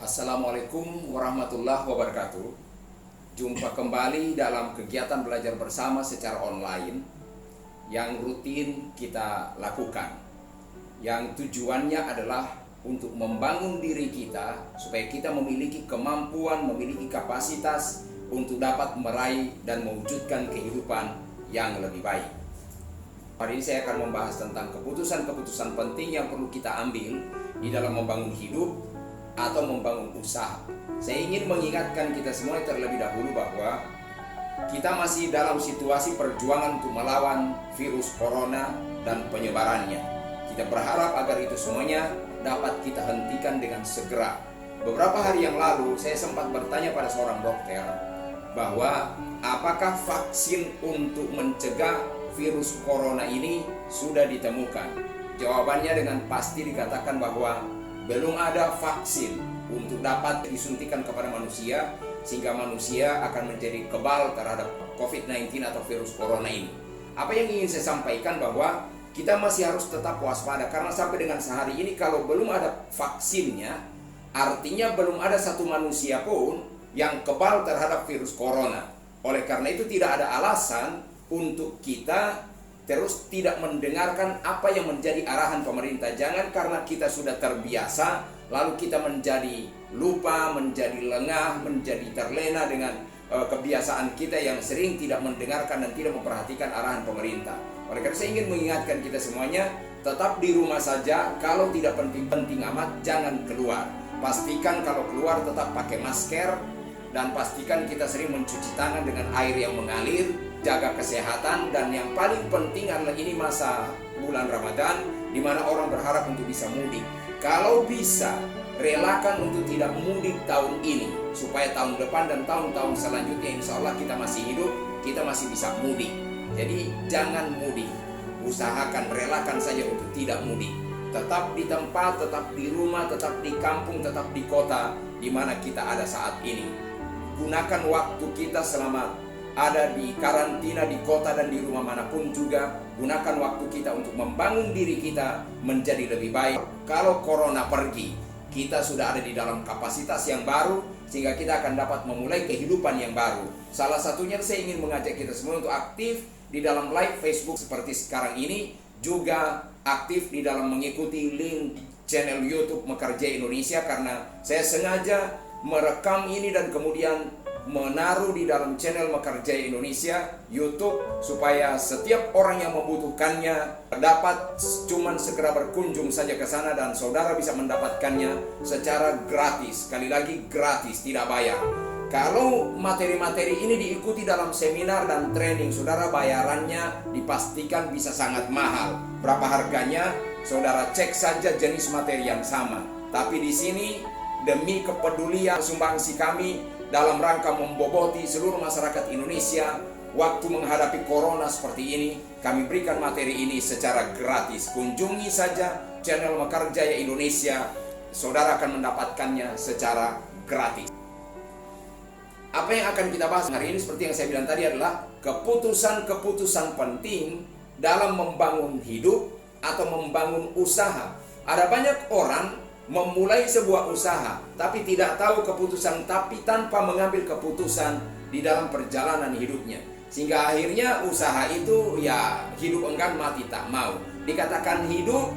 Assalamualaikum warahmatullahi wabarakatuh. Jumpa kembali dalam kegiatan belajar bersama secara online yang rutin kita lakukan, yang tujuannya adalah untuk membangun diri kita supaya kita memiliki kemampuan, memiliki kapasitas untuk dapat meraih dan mewujudkan kehidupan yang lebih baik. Hari ini saya akan membahas tentang keputusan-keputusan penting yang perlu kita ambil di dalam membangun hidup atau membangun usaha. Saya ingin mengingatkan kita semua terlebih dahulu bahwa kita masih dalam situasi perjuangan untuk melawan virus corona dan penyebarannya. Kita berharap agar itu semuanya dapat kita hentikan dengan segera. Beberapa hari yang lalu saya sempat bertanya pada seorang dokter bahwa apakah vaksin untuk mencegah virus corona ini sudah ditemukan. Jawabannya dengan pasti dikatakan bahwa belum ada vaksin untuk dapat disuntikan kepada manusia sehingga manusia akan menjadi kebal terhadap COVID-19 atau virus corona ini. Apa yang ingin saya sampaikan bahwa kita masih harus tetap waspada karena sampai dengan sehari ini kalau belum ada vaksinnya, artinya belum ada satu manusia pun yang kebal terhadap virus corona. Oleh karena itu tidak ada alasan untuk kita terus tidak mendengarkan apa yang menjadi arahan pemerintah. Jangan karena kita sudah terbiasa lalu kita menjadi lupa, menjadi lengah, menjadi terlena dengan kebiasaan kita yang sering tidak mendengarkan dan tidak memperhatikan arahan pemerintah. Oleh karena saya ingin mengingatkan kita semuanya, tetap di rumah saja. Kalau tidak penting-penting amat, jangan keluar. Pastikan kalau keluar tetap pakai masker dan pastikan kita sering mencuci tangan dengan air yang mengalir. Jaga kesehatan, dan yang paling penting adalah ini masa bulan Ramadan di mana orang berharap untuk bisa mudik. Kalau bisa, relakan untuk tidak mudik tahun ini supaya tahun depan dan tahun-tahun selanjutnya insya Allah kita masih hidup, kita masih bisa mudik. Jadi jangan mudik, usahakan relakan saja untuk tidak mudik. Tetap di tempat, tetap di rumah, tetap di kampung, tetap di kota di mana kita ada saat ini. Gunakan waktu kita selama ada di karantina di kota dan di rumah manapun juga. Gunakan waktu kita untuk membangun diri kita menjadi lebih baik. Kalau corona pergi, kita sudah ada di dalam kapasitas yang baru sehingga kita akan dapat memulai kehidupan yang baru. Salah satunya saya ingin mengajak kita semua untuk aktif di dalam live Facebook seperti sekarang ini, juga aktif di dalam mengikuti link channel YouTube Mekarjai Indonesia, karena saya sengaja merekam ini dan kemudian menaruh di dalam channel Mekarjai Indonesia YouTube supaya setiap orang yang membutuhkannya dapat cuman segera berkunjung saja ke sana dan saudara bisa mendapatkannya secara gratis. Sekali lagi gratis, tidak bayar. Kalau materi-materi ini diikuti dalam seminar dan training, saudara bayarannya dipastikan bisa sangat mahal. Berapa harganya? Saudara cek saja jenis materi yang sama. Tapi di sini demi kepedulian sumbangsi kami dalam rangka memboboti seluruh masyarakat Indonesia waktu menghadapi corona seperti ini, kami berikan materi ini secara gratis. Kunjungi saja channel Mekarjai Indonesia, saudara akan mendapatkannya secara gratis. Apa yang akan kita bahas hari ini seperti yang saya bilang tadi adalah keputusan-keputusan penting dalam membangun hidup atau membangun usaha. Ada banyak orang memulai sebuah usaha tapi tidak tahu keputusan, tapi tanpa mengambil keputusan di dalam perjalanan hidupnya, sehingga akhirnya usaha itu ya hidup enggan mati tak mau. Dikatakan hidup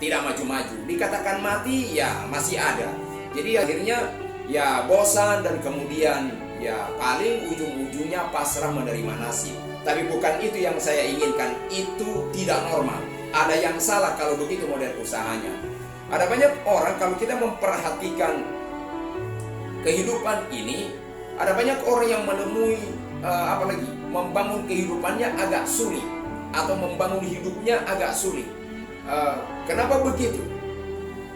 tidak maju-maju, dikatakan mati ya masih ada. Jadi akhirnya ya bosan dan kemudian ya paling ujung-ujungnya pasrah menerima nasib. Tapi bukan itu yang saya inginkan, itu tidak normal. Ada yang salah kalau begitu model usahanya. Ada banyak orang, kalau kita memperhatikan kehidupan ini, ada banyak orang yang menemui apalagi membangun kehidupannya agak sulit atau membangun hidupnya agak sulit. Kenapa begitu?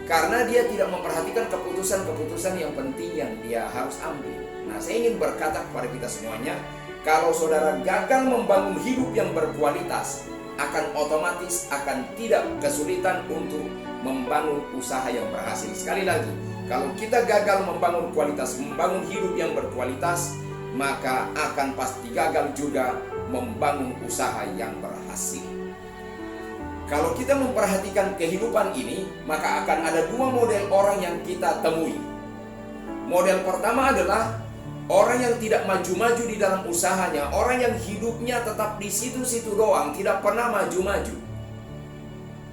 Karena dia tidak memperhatikan keputusan-keputusan yang penting yang dia harus ambil. Nah, saya ingin berkata kepada kita semuanya, kalau saudara gagal membangun hidup yang berkualitas, akan otomatis akan tidak kesulitan untuk membangun usaha yang berhasil. Sekali lagi, kalau kita gagal membangun hidup yang berkualitas, maka akan pasti gagal juga membangun usaha yang berhasil. Kalau kita memperhatikan kehidupan ini, maka akan ada dua model orang yang kita temui. Model pertama adalah orang yang tidak maju-maju di dalam usahanya, orang yang hidupnya tetap di situ-situ doang, tidak pernah maju-maju.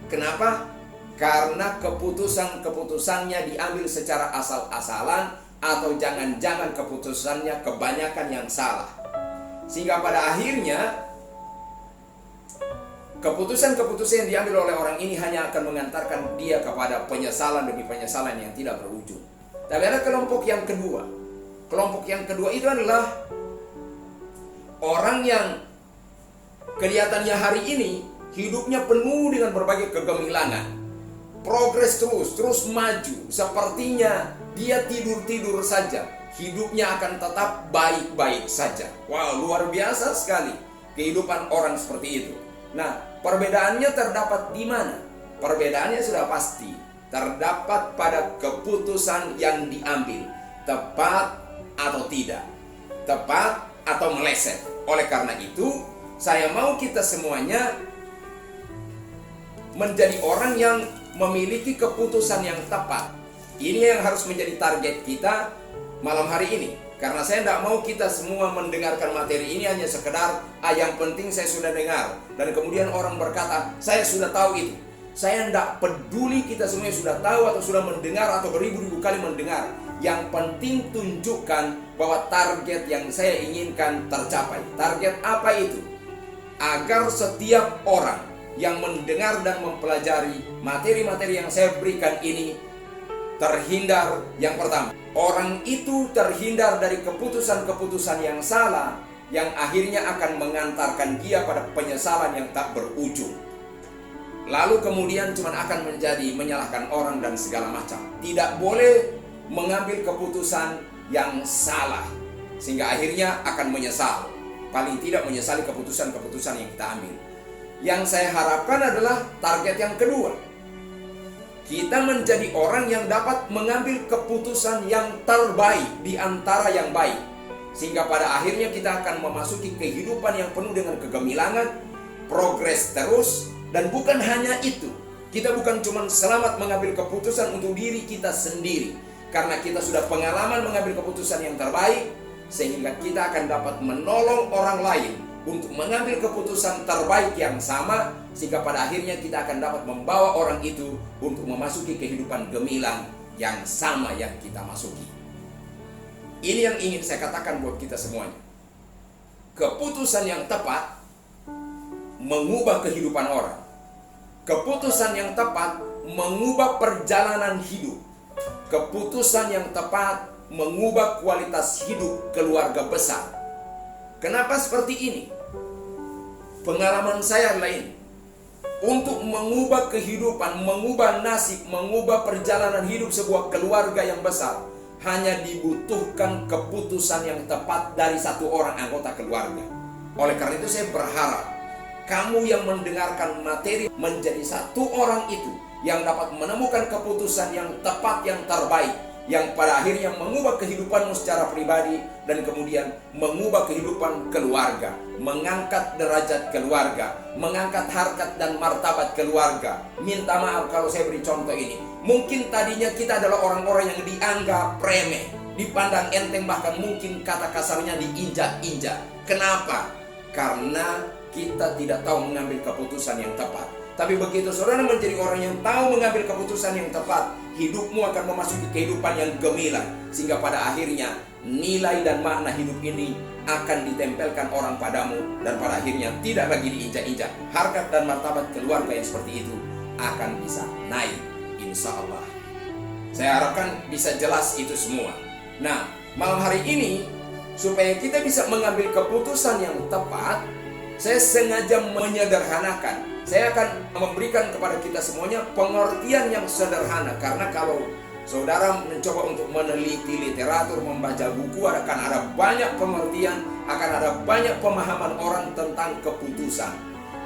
Kenapa? Karena keputusan-keputusannya diambil secara asal-asalan, atau jangan-jangan keputusannya kebanyakan yang salah. Sehingga pada akhirnya keputusan-keputusan yang diambil oleh orang ini hanya akan mengantarkan dia kepada penyesalan demi penyesalan yang tidak berujung. Tapi ada kelompok yang kedua. Kelompok yang kedua itu adalah orang yang kelihatannya hari ini hidupnya penuh dengan berbagai kegemilangan. Progres terus maju. Sepertinya dia tidur-tidur saja. Hidupnya akan tetap baik-baik saja. Wow, luar biasa sekali kehidupan orang seperti itu. Nah, perbedaannya terdapat di mana? Perbedaannya sudah pasti. Terdapat pada keputusan yang diambil. Tepat atau tidak. Tepat atau meleset. Oleh karena itu, saya mau kita semuanya menjadi orang yang memiliki keputusan yang tepat. Ini yang harus menjadi target kita malam hari ini. Karena saya tidak mau kita semua mendengarkan materi ini hanya sekedar yang penting saya sudah dengar. Dan kemudian orang berkata, saya sudah tahu itu. Saya tidak peduli kita semuanya sudah tahu atau sudah mendengar atau beribu-ribu kali mendengar. Yang penting tunjukkan bahwa target yang saya inginkan tercapai. Target apa itu? Agar setiap orang yang mendengar dan mempelajari materi-materi yang saya berikan ini terhindar. Yang pertama, orang itu terhindar dari keputusan-keputusan yang salah yang akhirnya akan mengantarkan dia pada penyesalan yang tak berujung. Lalu kemudian cuma akan menjadi menyalahkan orang dan segala macam. Tidak boleh mengambil keputusan yang salah sehingga akhirnya akan menyesal. Paling tidak menyesali keputusan-keputusan yang kita ambil. Yang saya harapkan adalah target yang kedua. Kita menjadi orang yang dapat mengambil keputusan yang terbaik di antara yang baik. Sehingga pada akhirnya kita akan memasuki kehidupan yang penuh dengan kegemilangan, progres terus, dan bukan hanya itu. Kita bukan cuma selamat mengambil keputusan untuk diri kita sendiri. Karena kita sudah pengalaman mengambil keputusan yang terbaik, sehingga kita akan dapat menolong orang lain untuk mengambil keputusan terbaik yang sama, sehingga pada akhirnya kita akan dapat membawa orang itu untuk memasuki kehidupan gemilang yang sama yang kita masuki. Ini yang ingin saya katakan buat kita semuanya. Keputusan yang tepat mengubah kehidupan orang. Keputusan yang tepat mengubah perjalanan hidup. Keputusan yang tepat mengubah kualitas hidup keluarga besar. Kenapa seperti ini? Pengalaman saya lain. Untuk mengubah kehidupan, mengubah nasib, mengubah perjalanan hidup sebuah keluarga yang besar, hanya dibutuhkan keputusan yang tepat dari satu orang anggota keluarga. Oleh karena itu saya berharap kamu yang mendengarkan materi menjadi satu orang itu yang dapat menemukan keputusan yang tepat, yang terbaik, yang pada akhirnya mengubah kehidupanmu secara pribadi dan kemudian mengubah kehidupan keluarga, mengangkat derajat keluarga, mengangkat harkat dan martabat keluarga. Minta maaf kalau saya beri contoh ini. Mungkin tadinya kita adalah orang-orang yang dianggap remeh, dipandang enteng, bahkan mungkin kata kasarnya diinjak-injak. Kenapa? Karena kita tidak tahu mengambil keputusan yang tepat. Tapi begitu saudara menjadi orang yang tahu mengambil keputusan yang tepat, hidupmu akan memasuki kehidupan yang gemilang. Sehingga pada akhirnya nilai dan makna hidup ini akan ditempelkan orang padamu. Dan pada akhirnya tidak lagi diinjak-injak. Harkat dan martabat keluarga yang seperti itu akan bisa naik, insya Allah. Saya harapkan bisa jelas itu semua. Nah, malam hari ini supaya kita bisa mengambil keputusan yang tepat, saya sengaja menyederhanakan. Saya akan memberikan kepada kita semuanya pengertian yang sederhana. Karena kalau saudara mencoba untuk meneliti literatur, membaca buku, akan ada banyak pengertian, akan ada banyak pemahaman orang tentang keputusan.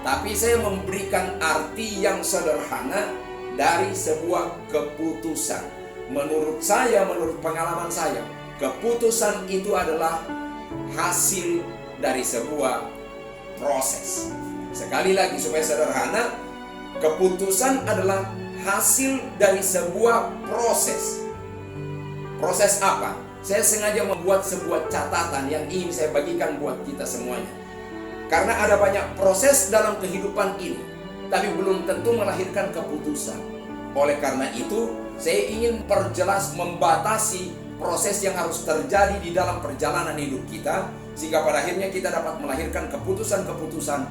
Tapi saya memberikan arti yang sederhana dari sebuah keputusan. Menurut saya, menurut pengalaman saya, keputusan itu adalah hasil dari sebuah proses. Sekali lagi supaya sederhana, Keputusan adalah hasil dari sebuah proses. Proses apa? Saya sengaja membuat sebuah catatan yang ingin saya bagikan buat kita semuanya. Karena ada banyak proses dalam kehidupan ini, tapi belum tentu melahirkan keputusan. Oleh karena itu, saya ingin perjelas membatasi proses yang harus terjadi di dalam perjalanan hidup kita, sehingga pada akhirnya kita dapat melahirkan keputusan-keputusan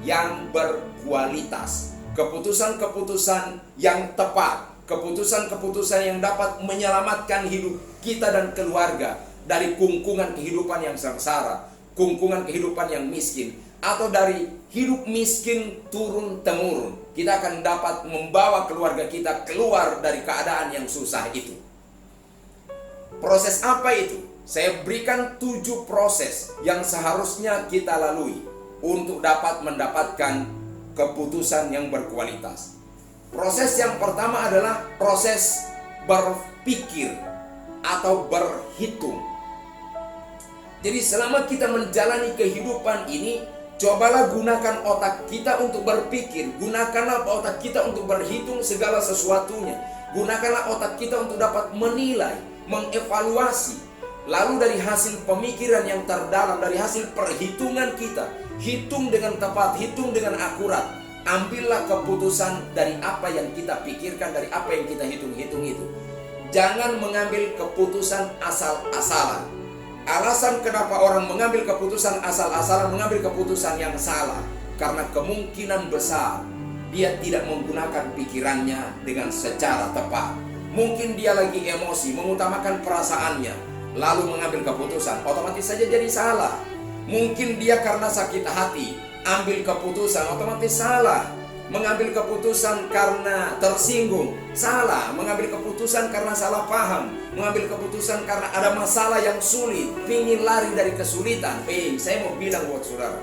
yang berkualitas, keputusan-keputusan yang tepat, keputusan-keputusan yang dapat menyelamatkan hidup kita dan keluarga dari kungkungan kehidupan yang sengsara, kungkungan kehidupan yang miskin, atau dari hidup miskin turun-temurun. Kita akan dapat membawa keluarga kita keluar dari keadaan yang susah itu. Proses apa itu? Saya berikan 7 proses yang seharusnya kita lalui untuk dapat mendapatkan keputusan yang berkualitas. Proses yang pertama adalah proses berpikir atau berhitung. Jadi selama kita menjalani kehidupan ini, cobalah gunakan otak kita untuk berpikir. Gunakanlah otak kita untuk berhitung segala sesuatunya. Gunakanlah otak kita untuk dapat menilai, mengevaluasi. Lalu dari hasil pemikiran yang terdalam, dari hasil perhitungan kita, hitung dengan tepat, hitung dengan akurat. Ambillah keputusan dari apa yang kita pikirkan, dari apa yang kita hitung-hitung itu. Jangan mengambil keputusan asal-asalan. Alasan kenapa orang mengambil keputusan asal-asalan, mengambil keputusan yang salah, karena kemungkinan besar dia tidak menggunakan pikirannya dengan secara tepat. Mungkin dia lagi emosi, mengutamakan perasaannya, lalu mengambil keputusan, otomatis saja jadi salah. Mungkin dia karena sakit hati, ambil keputusan, otomatis salah. Mengambil keputusan karena tersinggung, salah. Mengambil keputusan karena salah paham, mengambil keputusan karena ada masalah yang sulit, ingin lari dari kesulitan. Saya mau bilang buat saudara,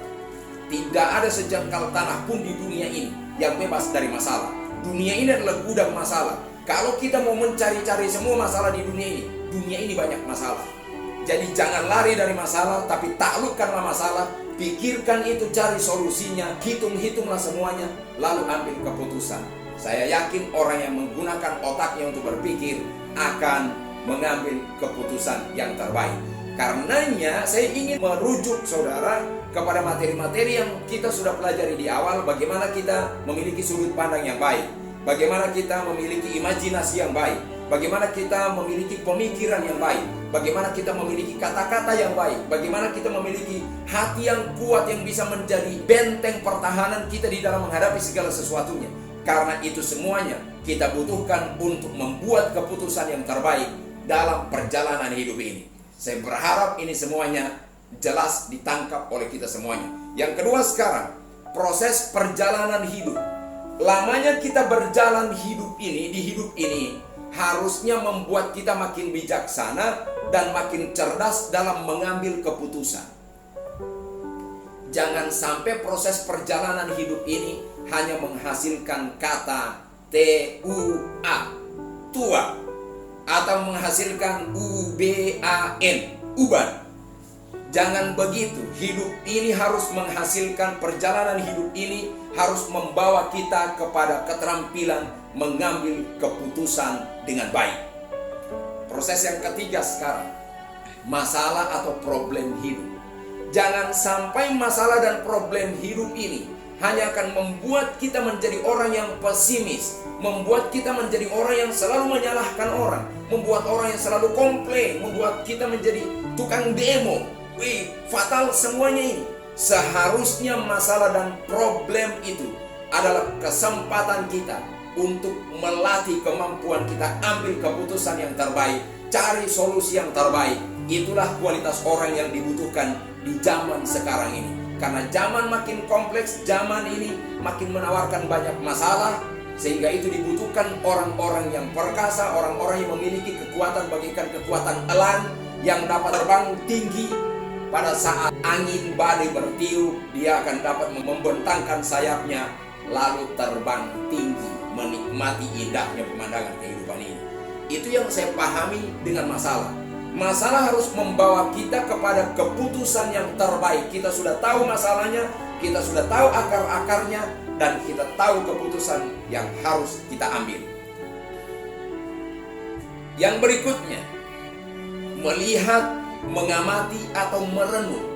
tidak ada sejengkal tanah pun di dunia ini yang bebas dari masalah. Dunia ini adalah gudang masalah. Kalau kita mau mencari-cari semua masalah di dunia ini banyak masalah. Jadi jangan lari dari masalah, tapi taklukkanlah masalah. Pikirkan itu, cari solusinya, hitung-hitunglah semuanya, lalu ambil keputusan. Saya yakin orang yang menggunakan otaknya untuk berpikir akan mengambil keputusan yang terbaik. Karenanya saya ingin merujuk saudara kepada materi-materi yang kita sudah pelajari di awal. Bagaimana kita memiliki sudut pandang yang baik, bagaimana kita memiliki imajinasi yang baik, bagaimana kita memiliki pemikiran yang baik, bagaimana kita memiliki kata-kata yang baik, bagaimana kita memiliki hati yang kuat yang bisa menjadi benteng pertahanan kita di dalam menghadapi segala sesuatunya. Karena itu semuanya kita butuhkan untuk membuat keputusan yang terbaik dalam perjalanan hidup ini. Saya berharap ini semuanya jelas ditangkap oleh kita semuanya. Yang kedua sekarang, proses perjalanan hidup. Lamanya kita berjalan hidup ini, di hidup ini harusnya membuat kita makin bijaksana dan makin cerdas dalam mengambil keputusan. Jangan sampai proses perjalanan hidup ini hanya menghasilkan kata T-U-A, tua, atau menghasilkan U-B-A-N, uban. Jangan begitu. Hidup ini harus menghasilkan, perjalanan hidup ini harus membawa kita kepada keterampilan mengambil keputusan dengan baik. Proses yang ketiga sekarang, masalah atau problem hidup. Jangan sampai masalah dan problem hidup ini hanya akan membuat kita menjadi orang yang pesimis, membuat kita menjadi orang yang selalu menyalahkan orang, membuat orang yang selalu komplain, membuat kita menjadi tukang demo. Fatal semuanya ini. Seharusnya masalah dan problem itu adalah kesempatan kita untuk melatih kemampuan kita ambil keputusan yang terbaik, cari solusi yang terbaik. Itulah kualitas orang yang dibutuhkan di zaman sekarang ini. Karena zaman makin kompleks, zaman ini makin menawarkan banyak masalah, sehingga itu dibutuhkan orang-orang yang perkasa, orang-orang yang memiliki kekuatan bagaikan kekuatan elang yang dapat terbang tinggi. Pada saat angin badai bertiup, dia akan dapat membentangkan sayapnya lalu terbang tinggi, menikmati indahnya pemandangan kehidupan ini. Itu yang saya pahami dengan masalah. Masalah harus membawa kita kepada keputusan yang terbaik. Kita sudah tahu masalahnya, kita sudah tahu akar-akarnya, dan kita tahu keputusan yang harus kita ambil. Yang berikutnya, melihat, mengamati atau merenung.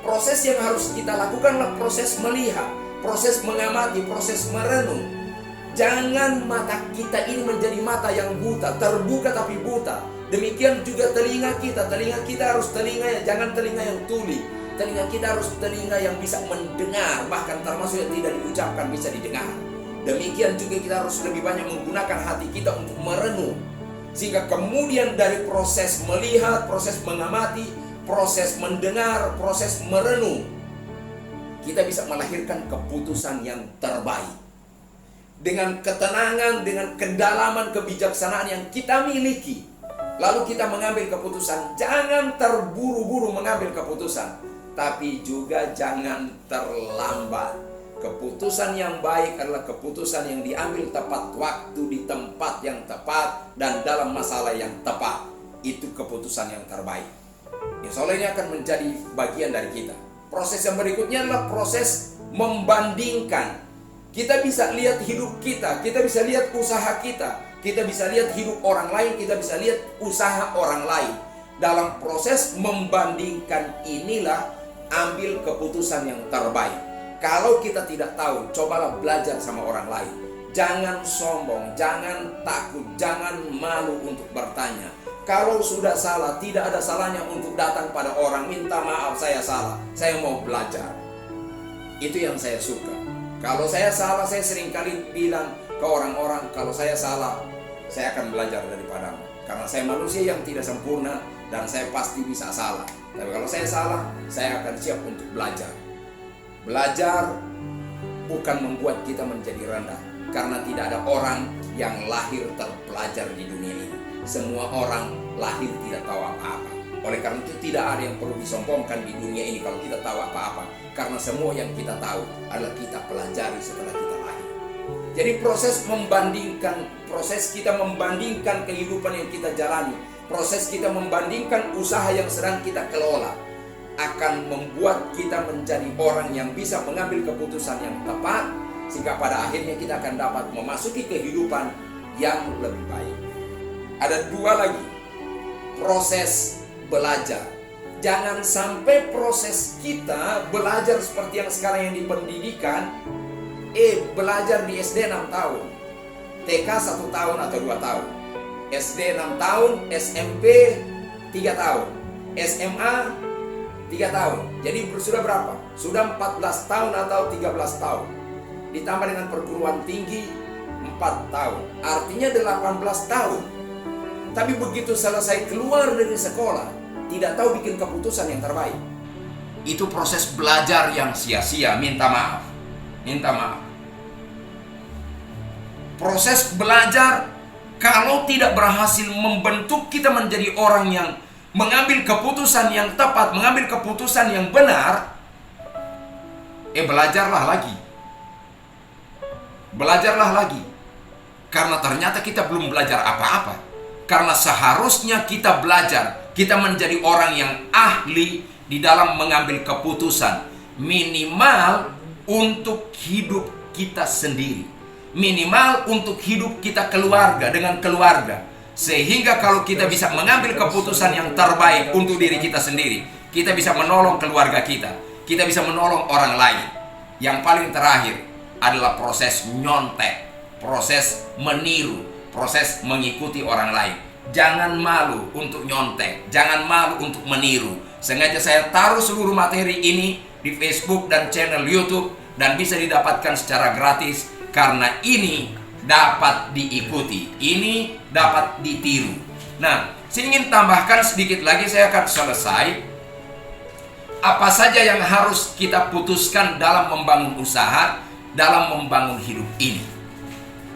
Proses yang harus kita lakukanlah proses melihat, proses mengamati, proses merenung. Jangan mata kita ini menjadi mata yang buta, terbuka tapi buta. Demikian juga telinga kita harus jangan telinga yang tuli. Telinga kita harus telinga yang bisa mendengar, bahkan termasuk yang tidak diucapkan bisa didengar. Demikian juga kita harus lebih banyak menggunakan hati kita untuk merenung. Sehingga kemudian dari proses melihat, proses mengamati, proses mendengar, proses merenung, kita bisa melahirkan keputusan yang terbaik. Dengan ketenangan, dengan kedalaman kebijaksanaan yang kita miliki, lalu kita mengambil keputusan. Jangan terburu-buru mengambil keputusan, tapi juga jangan terlambat. Keputusan yang baik adalah keputusan yang diambil tepat waktu, di tempat yang tepat, dan dalam masalah yang tepat. Itu keputusan yang terbaik. Insya Allah ini akan menjadi bagian dari kita. Proses yang berikutnya adalah proses membandingkan. Kita bisa lihat hidup kita bisa lihat usaha kita bisa lihat hidup orang lain, kita bisa lihat usaha orang lain. Dalam proses membandingkan inilah ambil keputusan yang terbaik. Kalau kita tidak tahu, cobalah belajar sama orang lain. Jangan sombong, jangan takut, jangan malu untuk bertanya. Kalau sudah salah, tidak ada salahnya untuk datang pada orang, minta maaf, saya salah, saya mau belajar. Itu yang saya suka. Kalau saya salah, saya seringkali bilang ke orang-orang, kalau saya salah, saya akan belajar daripadamu. Karena saya manusia yang tidak sempurna dan saya pasti bisa salah. Tapi kalau saya salah, saya akan siap untuk belajar. Belajar bukan membuat kita menjadi rendah, karena tidak ada orang yang lahir terpelajar di dunia ini. Semua orang lahir tidak tahu apa-apa. Oleh karena itu tidak ada yang perlu disombongkan di dunia ini kalau kita tahu apa-apa, karena semua yang kita tahu adalah kita pelajari setelah kita lahir. Jadi proses kita membandingkan kehidupan yang kita jalani, proses kita membandingkan usaha yang sedang kita kelola, akan membuat kita menjadi orang yang bisa mengambil keputusan yang tepat, sehingga pada akhirnya kita akan dapat memasuki kehidupan yang lebih baik. Ada dua lagi, proses belajar. Jangan sampai proses kita belajar seperti yang sekarang yang di pendidikan, belajar di SD 6 tahun, TK 1 tahun atau 2 tahun, SD 6 tahun, SMP 3 tahun, SMA 3 tahun. Jadi sudah berapa? Sudah 14 tahun atau 13 tahun. Ditambah dengan perguruan tinggi 4 tahun. Artinya 18 tahun. Tapi begitu selesai keluar dari sekolah, tidak tahu bikin keputusan yang terbaik. Itu proses belajar yang sia-sia, minta maaf. Minta maaf. Proses belajar kalau tidak berhasil membentuk kita menjadi orang yang mengambil keputusan yang tepat, mengambil keputusan yang benar, belajarlah lagi. Belajarlah lagi. Karena ternyata kita belum belajar apa-apa. Karena seharusnya kita belajar, kita menjadi orang yang ahli di dalam mengambil keputusan. Minimal untuk hidup kita sendiri. Minimal untuk hidup kita keluarga, dengan keluarga. Sehingga kalau kita bisa mengambil keputusan yang terbaik untuk diri kita sendiri, kita bisa menolong keluarga kita bisa menolong orang lain. Yang paling terakhir adalah proses nyontek, proses meniru, proses mengikuti orang lain. Jangan malu untuk nyontek, jangan malu untuk meniru. Sengaja saya taruh seluruh materi ini di Facebook dan channel YouTube, dan bisa didapatkan secara gratis, karena ini dapat diikuti, ini dapat ditiru. Nah, saya ingin tambahkan sedikit lagi, saya akan selesai. Apa saja yang harus kita putuskan dalam membangun usaha, dalam membangun hidup ini?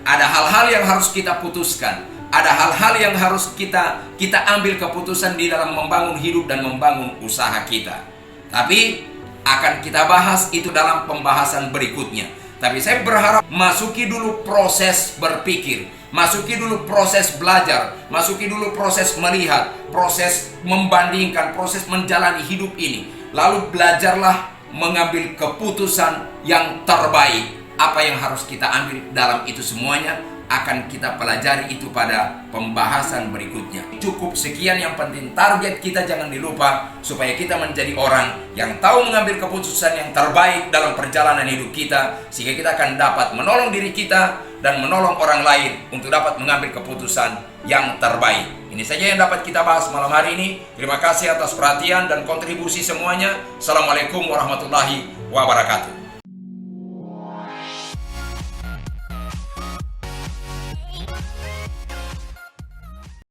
Ada hal-hal yang harus kita putuskan, ada hal-hal yang harus kita ambil keputusan di dalam membangun hidup dan membangun usaha kita. Tapi akan kita bahas itu dalam pembahasan berikutnya. Tapi saya berharap masuki dulu proses berpikir, masuki dulu proses belajar, masuki dulu proses melihat, proses membandingkan, proses menjalani hidup ini. Lalu belajarlah mengambil keputusan yang terbaik apa yang harus kita ambil dalam itu semuanya akan kita pelajari itu pada pembahasan berikutnya. Cukup sekian, yang penting target kita jangan dilupa, supaya kita menjadi orang yang tahu mengambil keputusan yang terbaik dalam perjalanan hidup kita, sehingga kita akan dapat menolong diri kita dan menolong orang lain untuk dapat mengambil keputusan yang terbaik. Ini saja yang dapat kita bahas malam hari ini. Terima kasih atas perhatian dan kontribusi semuanya. Assalamualaikum warahmatullahi wabarakatuh.